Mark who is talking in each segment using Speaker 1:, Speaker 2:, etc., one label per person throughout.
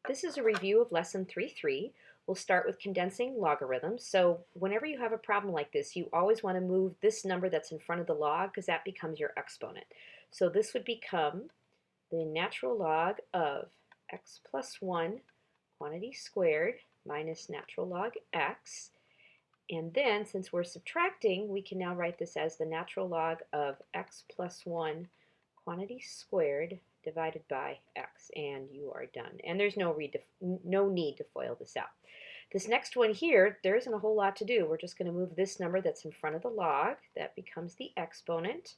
Speaker 1: This is a review of lesson 3.3. We'll start with condensing logarithms. So whenever you have a problem like this, you always want to move this number that's in front of the log because that becomes your exponent. So this would become the natural log of x plus 1 quantity squared minus natural log x. And then, since we're subtracting, we can now write this as the natural log of x plus 1 quantity squared divided by x, and you are done. And there's no need to FOIL this out. This next one here, there isn't a whole lot to do. We're just going to move this number that's in front of the log. That becomes the exponent.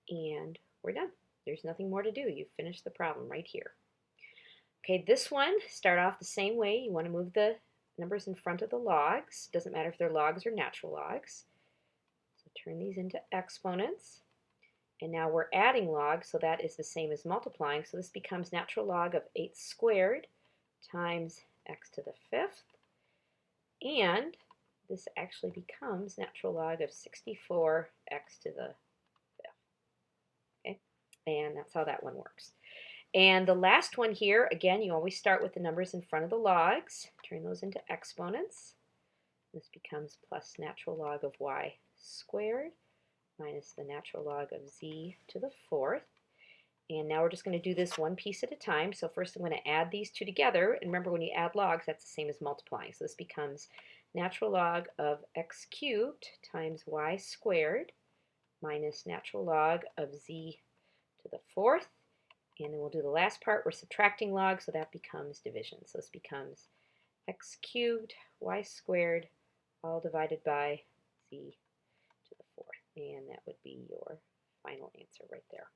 Speaker 1: And we're done. There's nothing more to do. You've finished the problem right here. Okay, this one, start off the same way. You want to move the numbers in front of the logs. Doesn't matter if they're logs or natural logs. So turn these into exponents. And now we're adding logs, so that is the same as multiplying. So this becomes natural log of 8 squared times x to the 5th. And this actually becomes natural log of 64 x to the 5th. Okay, and that's how that one works. And the last one here, again, you always start with the numbers in front of the logs. Turn those into exponents. This becomes plus natural log of y squared minus the natural log of z to the 4th. And now we're just going to do this one piece at a time. So first I'm going to add these two together. And remember, when you add logs, that's the same as multiplying. So this becomes natural log of x cubed times y squared minus natural log of z to the 4th. And then we'll do the last part. We're subtracting logs, so that becomes division. So this becomes x cubed y squared all divided by z to the 4th. And that would be your final answer right there.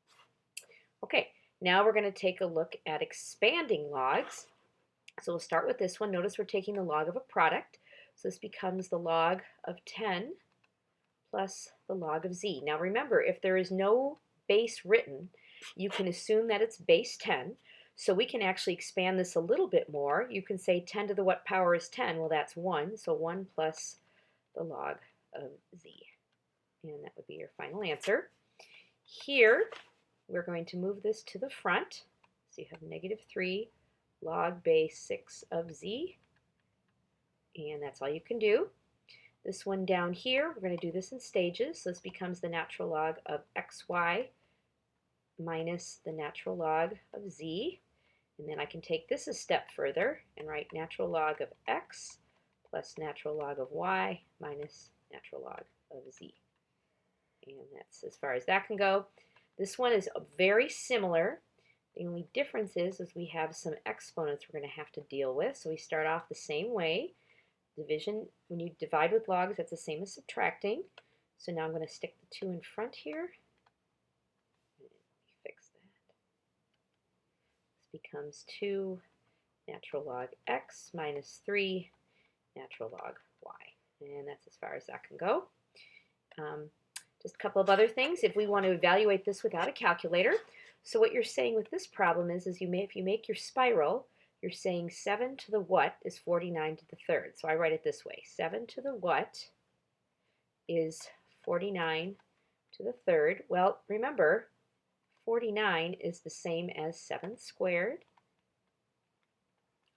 Speaker 1: Okay, now we're going to take a look at expanding logs. So we'll start with this one. Notice we're taking the log of a product. So this becomes the log of 10 plus the log of z. Now remember, if there is no base written, you can assume that it's base 10. So we can actually expand this a little bit more. You can say 10 to the what power is 10? Well, that's 1. So 1 plus the log of z. And that would be your final answer. Here, we're going to move this to the front. So you have negative 3 log base 6 of z. And that's all you can do. This one down here, we're going to do this in stages. So this becomes the natural log of xy minus the natural log of z. And then I can take this a step further and write natural log of x plus natural log of y minus natural log of z. And that's as far as that can go. This one is very similar. The only difference is we have some exponents we're going to have to deal with. So we start off the same way. Division, when you divide with logs, that's the same as subtracting. So now I'm going to stick the 2 in front here. Fix that. This becomes 2 natural log x minus 3 natural log y. And that's as far as that can go. Just a couple of other things. If we want to evaluate this without a calculator, so what you're saying with this problem is if you make your spiral, you're saying 7 to the what is 49 to the 3rd. So I write it this way. 7 to the what is 49 to the 3rd. Well, remember, 49 is the same as 7 squared,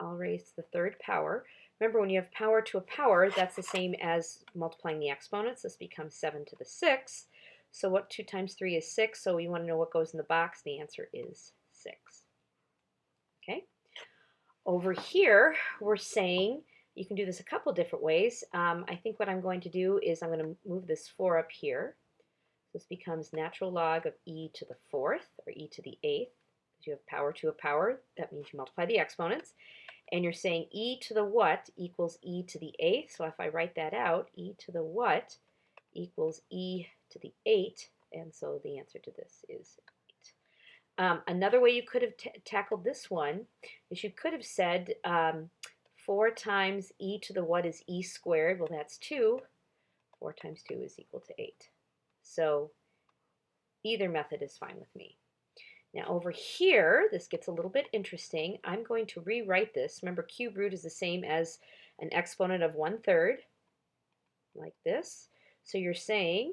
Speaker 1: all raised to the 3rd power. Remember, when you have power to a power, that's the same as multiplying the exponents. This becomes 7 to the 6th. So what 2 times 3 is 6, so you want to know what goes in the box. The answer is 6. Okay? Over here, we're saying, you can do this a couple different ways. I think what I'm going to do is I'm going to move this 4 up here. This becomes natural log of e to the 4th, or e to the 8th. Because you have power to a power, that means you multiply the exponents. And you're saying e to the what equals e to the 8th. So if I write that out, e to the what equals e to the 8. And so the answer to this is 8. Another way you could have tackled this one is you could have said 4 times e to the what is e squared. Well, that's 2. 4 times 2 is equal to 8. So either method is fine with me. Now over here, this gets a little bit interesting. I'm going to rewrite this. Remember, cube root is the same as an exponent of 1/3, like this. So you're saying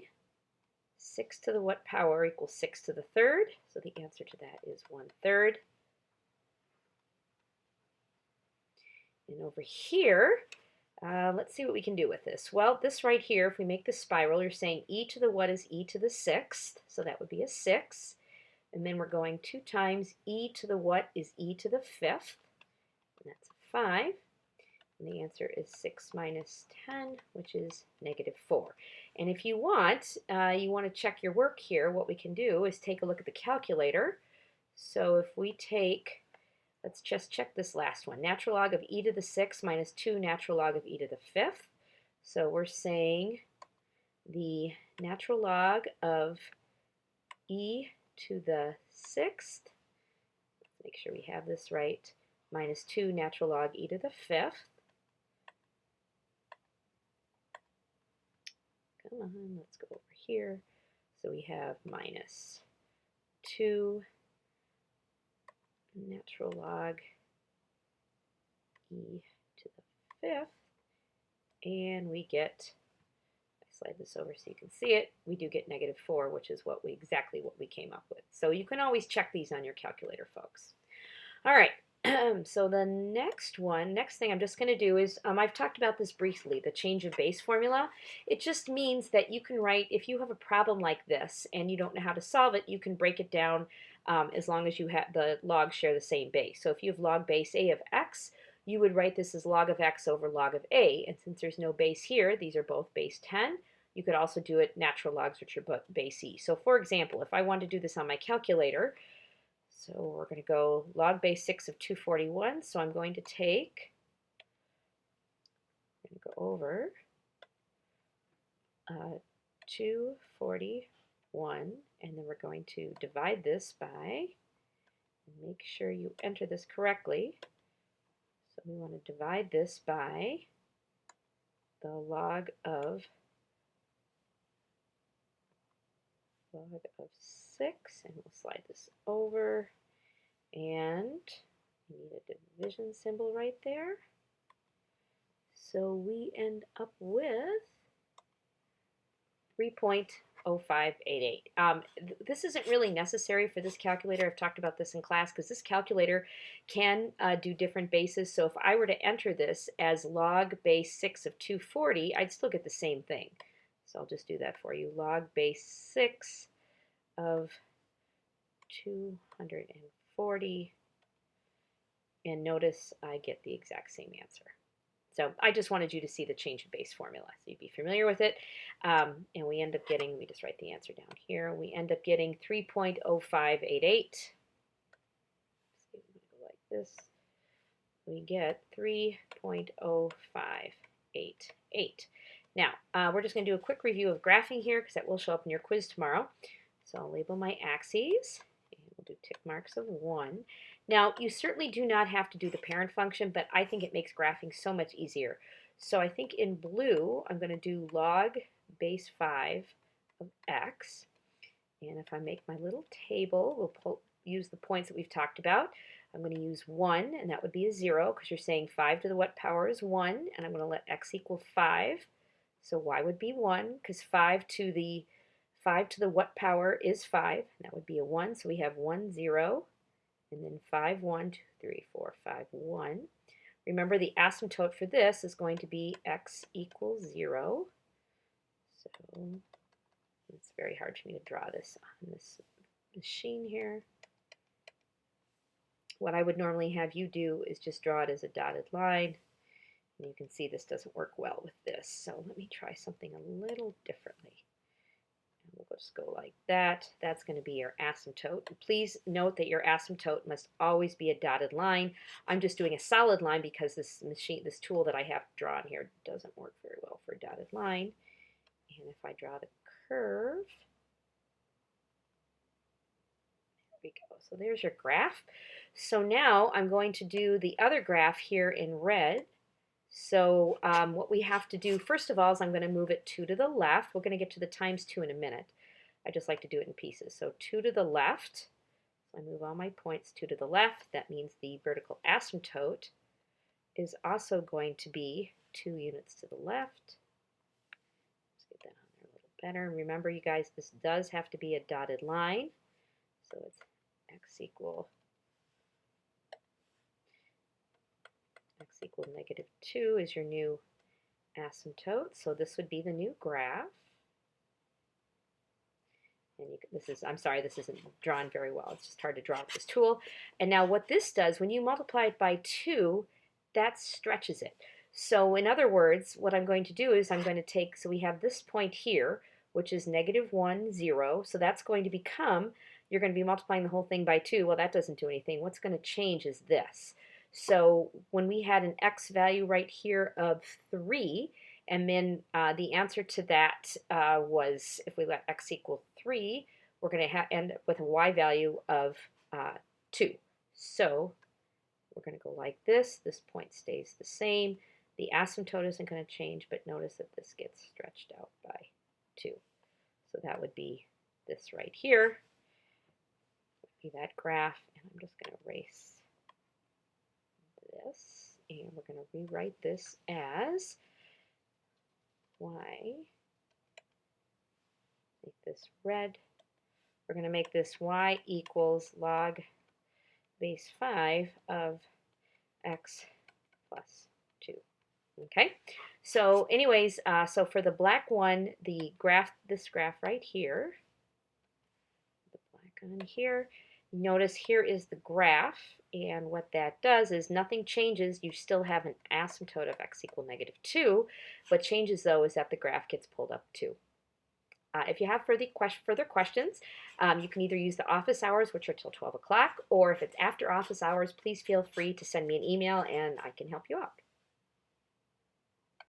Speaker 1: 6 to the what power equals 6 to the 3rd. So the answer to that is 1/3. over here, let's see what we can do with this. Well, this right here, if we make the spiral, you're saying e to the what is e to the sixth, so that would be a 6. And then we're going 2 times e to the what is e to the fifth, and that's a 5. And the answer is 6 minus 10, which is -4. And if you want to check your work here, what we can do is take a look at the calculator. So if we take, let's just check this last one, natural log of e to the 6th minus 2 natural log of e to the 5th. So we're saying the natural log of e to the 6th, let's make sure we have this right, minus 2 natural log e to the 5th. Come on, let's go over here. So we have minus 2 natural log e to the 5th, and we get, I slide this over so you can see it, we do get -4, which is exactly what we came up with. So you can always check these on your calculator, folks. All right, so the next thing I'm just going to do is, I've talked about this briefly, the change of base formula. It just means that you can write, if you have a problem like this and you don't know how to solve it, you can break it down as long as you have the logs share the same base. So if you have log base a of x, you would write this as log of x over log of a. And since there's no base here, these are both base 10. You could also do it natural logs, which are base e. So for example, if I want to do this on my calculator, so we're going to go log base 6 of 241. So I'm going to go over 241, and then we're going to divide this by, make sure you enter this correctly. So we want to divide this by the log of 6, and we'll slide this over, and we need a division symbol right there. So we end up with 3.0588. This isn't really necessary for this calculator. I've talked about this in class because this calculator can do different bases. So if I were to enter this as log base 6 of 240, I'd still get the same thing. So I'll just do that for you. Log base 6 of 240, and notice I get the exact same answer. So I just wanted you to see the change of base formula so you'd be familiar with it. And we end up getting, let me just write the answer down here, we end up getting 3.0588. So go like this. We get 3.0588. Now, we're just going to do a quick review of graphing here because that will show up in your quiz tomorrow. So I'll label my axes, and we'll do tick marks of 1. Now, you certainly do not have to do the parent function, but I think it makes graphing so much easier. So I think in blue, I'm going to do log base 5 of x. And if I make my little table, we'll use the points that we've talked about. I'm going to use 1, and that would be a 0, because you're saying 5 to the what power is 1, and I'm going to let x equal 5. So y would be 1, because 5 to the what power is 5, and that would be a 1. So we have 1, 0, and then 5, 1, 2, 3, 4, 5, 1. Remember, the asymptote for this is going to be x equals 0. So it's very hard for me to draw this on this machine here. What I would normally have you do is just draw it as a dotted line. And you can see this doesn't work well with this. So let me try something a little differently. We'll just go like that. That's going to be your asymptote. And please note that your asymptote must always be a dotted line. I'm just doing a solid line because this tool that I have drawn here doesn't work very well for a dotted line. And if I draw the curve, there we go. So there's your graph. So now I'm going to do the other graph here in red. So what we have to do, first of all, is I'm going to move it 2 to the left. We're going to get to the times 2 in a minute. I just like to do it in pieces. So 2 to the left. So I move all my points 2 to the left. That means the vertical asymptote is also going to be 2 units to the left. Let's get that on there a little better. And remember, you guys, this does have to be a dotted line. So it's x equal x equals negative 2 is your new asymptote. So this would be the new graph. And this is, I'm sorry, this isn't drawn very well. It's just hard to draw with this tool. And now what this does, when you multiply it by 2, that stretches it. So in other words, what I'm going to do is I'm going to take, so we have this point here, which is negative 1, 0. So that's going to become, you're going to be multiplying the whole thing by 2. Well, that doesn't do anything. What's going to change is this. So when we had an x value right here of 3, and then the answer to that was, if we let x equal 3, we're going to end up with a y value of 2. So we're going to go like this. This point stays the same. The asymptote isn't going to change, but notice that this gets stretched out by 2. So that would be this right here. Would be that graph. And I'm just going to erase this. And we're going to rewrite this as y, make this red. We're going to make this y equals log base 5 of x plus 2. Okay, so anyways, so for the black one, the graph, this graph right here, the black one here, notice here is the graph, and what that does is nothing changes. You still have an asymptote of x equal negative 2. What changes, though, is that the graph gets pulled up too. If you have further questions, you can either use the office hours, which are till 12 o'clock, or if it's after office hours, please feel free to send me an email and I can help you out.